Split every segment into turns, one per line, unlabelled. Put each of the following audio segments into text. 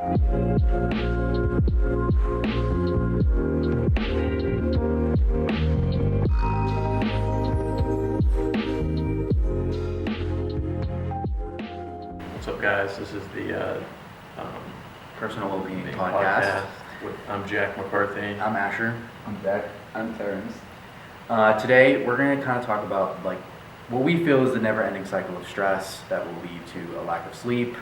What's up, guys? This is the
Personal Well-Being Podcast.
I'm Jack McCarthy.
I'm Asher.
I'm Zach. I'm Terrence.
Today we're going to kind of talk about like what we feel is the never-ending cycle of stress that will lead to a lack of sleep.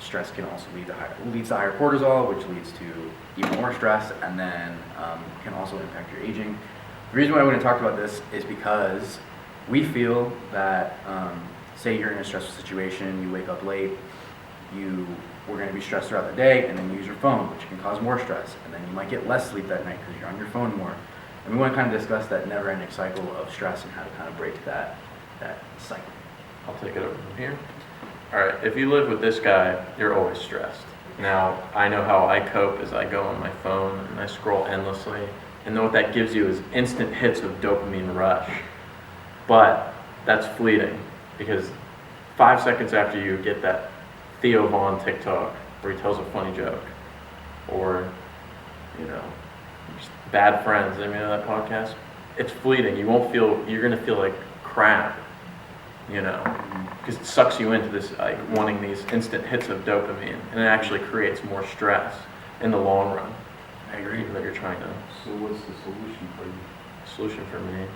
Stress can also leads to higher cortisol, which leads to even more stress, and then can also impact your aging. The reason why I want to talk about this is because we feel that, say you're in a stressful situation, you wake up late, we're going to be stressed throughout the day, and then you use your phone, which can cause more stress, and then you might get less sleep that night because you're on your phone more. And we want to kind of discuss that never-ending cycle of stress and how to kind of break that cycle.
I'll take it over from here. All right, if you live with this guy, you're always stressed. Now, I know how I cope is I go on my phone and I scroll endlessly, and what that gives you is instant hits of dopamine rush. But that's fleeting, because 5 seconds after you get that Theo Vaughn TikTok where he tells a funny joke, or, just Bad Friends, you know that podcast? It's fleeting. You're going to feel like crap, because it sucks you into this, like, wanting these instant hits of dopamine, and it actually creates more stress in the long run.
I agree.
That you're trying to.
So what's the solution for you?
Solution for me,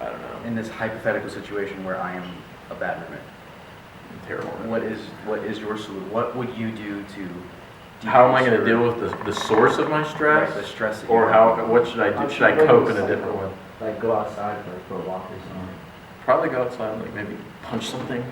I don't know.
In this hypothetical situation where I am a bad roommate,
I'm terrible.
what is your solution? What would you do to?
How am I going to deal with the source of my stress?
Right, the stress that
Or
you
what should I do? Should I cope in a different way?
Like go outside for a walk or something.
Probably go outside, like maybe punch something.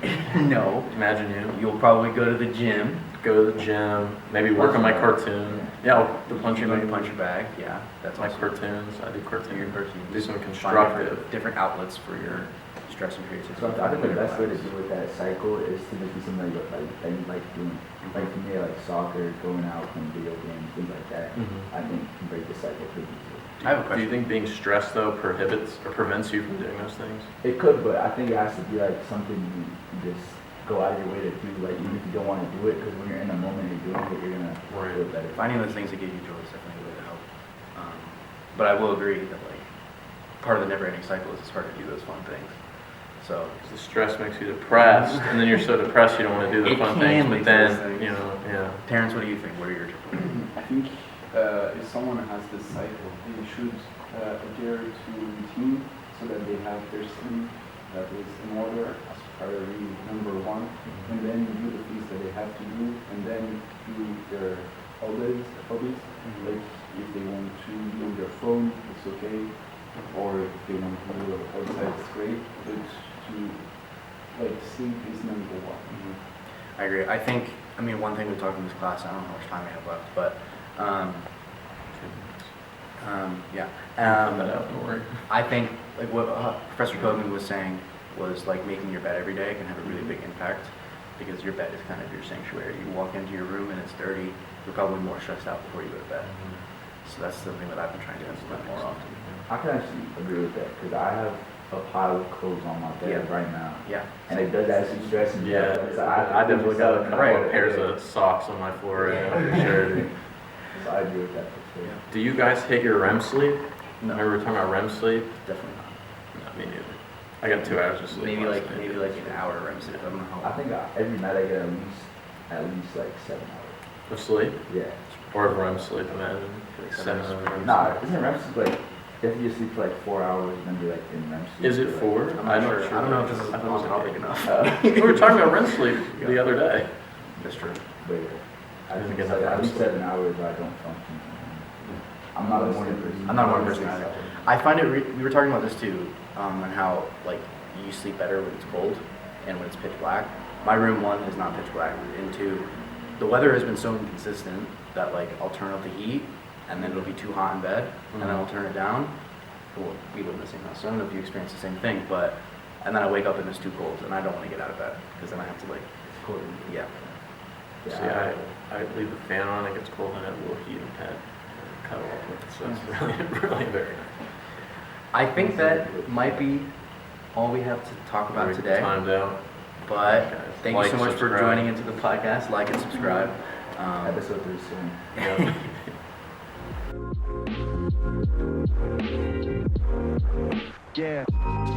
No.
Imagine you.
You'll probably go to the gym.
Go to the gym, maybe work on my cartoon. Yeah, the punching
Maybe
bag.
punch your bag. Yeah, that's
My
also
cartoons, I do
your
cartoons.
cartoons.
Do some
Find
constructive.
different outlets for your stress and creativity.
So I think the best way to deal with that cycle is to do something that you like doing. Like for me, like soccer, going out, playing video games, things like that. I think can break the cycle pretty easily.
I have a
Do
question.
you think being stressed, though, prohibits or prevents you from doing those things?
It could, but I think it has to be like something you just go out of your way to do. Like even if you don't want to do it, because when you're in the moment and you're doing it, you're gonna
Right.
feel better.
Finding those things that give you joy is definitely a way to help. But I will agree that like part of the never-ending cycle is it's hard to do those fun things. So
'Cause the stress makes you depressed, and then you're so depressed you don't want to do the
It
fun
can
things.
lead
But
to those
then,
things.
yeah.
Terrence, what do you think? What are your
I think if someone has this cycle, they should adhere to routine so that they have their sleep that is in order as priority number one, and then do the things that they have to do, and then do their hobbies. Like if they want to be on their phone, it's okay, or if they want to do it outside, it's great. But to sleep is number one.
I agree. I mean, one thing we talked in this class, I don't know how much time we have left, but yeah.
Cut that out, don't worry.
I think like what Professor Kogan was saying was like making your bed every day can have a really big impact, because your bed is kind of your sanctuary. You walk into your room and it's dirty, you're probably more stressed out before you go to bed. So that's something that I've been trying to implement more often.
I can actually agree with that because I have a pile of clothes on my bed right now,
Yeah.
and it does actually stress me.
Yeah,
out. So
I definitely got a couple
Right.
of pairs of socks on my floor right now, for sure.
So I agree with that for sure.
Do you guys hit your REM sleep?
No.
Remember we were talking about REM sleep?
Definitely not.
No, me neither. I got 2 hours of sleep.
Maybe
last
like
night.
maybe like an hour REM sleep. I don't know
I
how.
think every night I get at least like 7 hours.
Of sleep?
Yeah.
Or of REM sleep, imagine.
Like
7
7
hours.
Nah, isn't REM sleep like if you sleep for like 4 hours and then you're like in REM sleep?
Is it
for,
4?
I'm not sure. I don't know if this is
I thought it was
on topic
okay.
enough.
We were talking about REM sleep the other day.
That's true.
But I
Doesn't
think
get
it's like
enough
at least
sleep.
7 hours I don't function. I'm not a morning person.
I'm not a morning person either. I find it. We were talking about this too, and how like you sleep better when it's cold and when it's pitch black. My room, one, is not pitch black, and two, the weather has been so inconsistent that like I'll turn up the heat and then it'll be too hot in bed, and then I'll turn it down. Well, we live in the same house, so I don't know if you experience the same thing, but and then I wake up and it's too cold and I don't want to get out of bed because then I have to like,
It's cold.
yeah.
Yeah,
See, I leave the fan on, it gets cold, and I have a little heating pad to cuddle up with, so it's really, really very nice.
I think that might be all we have to talk about
We're
today.
timed out.
But
Guys,
thank
like,
you so much for
subscribe.
joining into the podcast. Like and subscribe.
Episode 3 soon.
Yeah.
Yeah.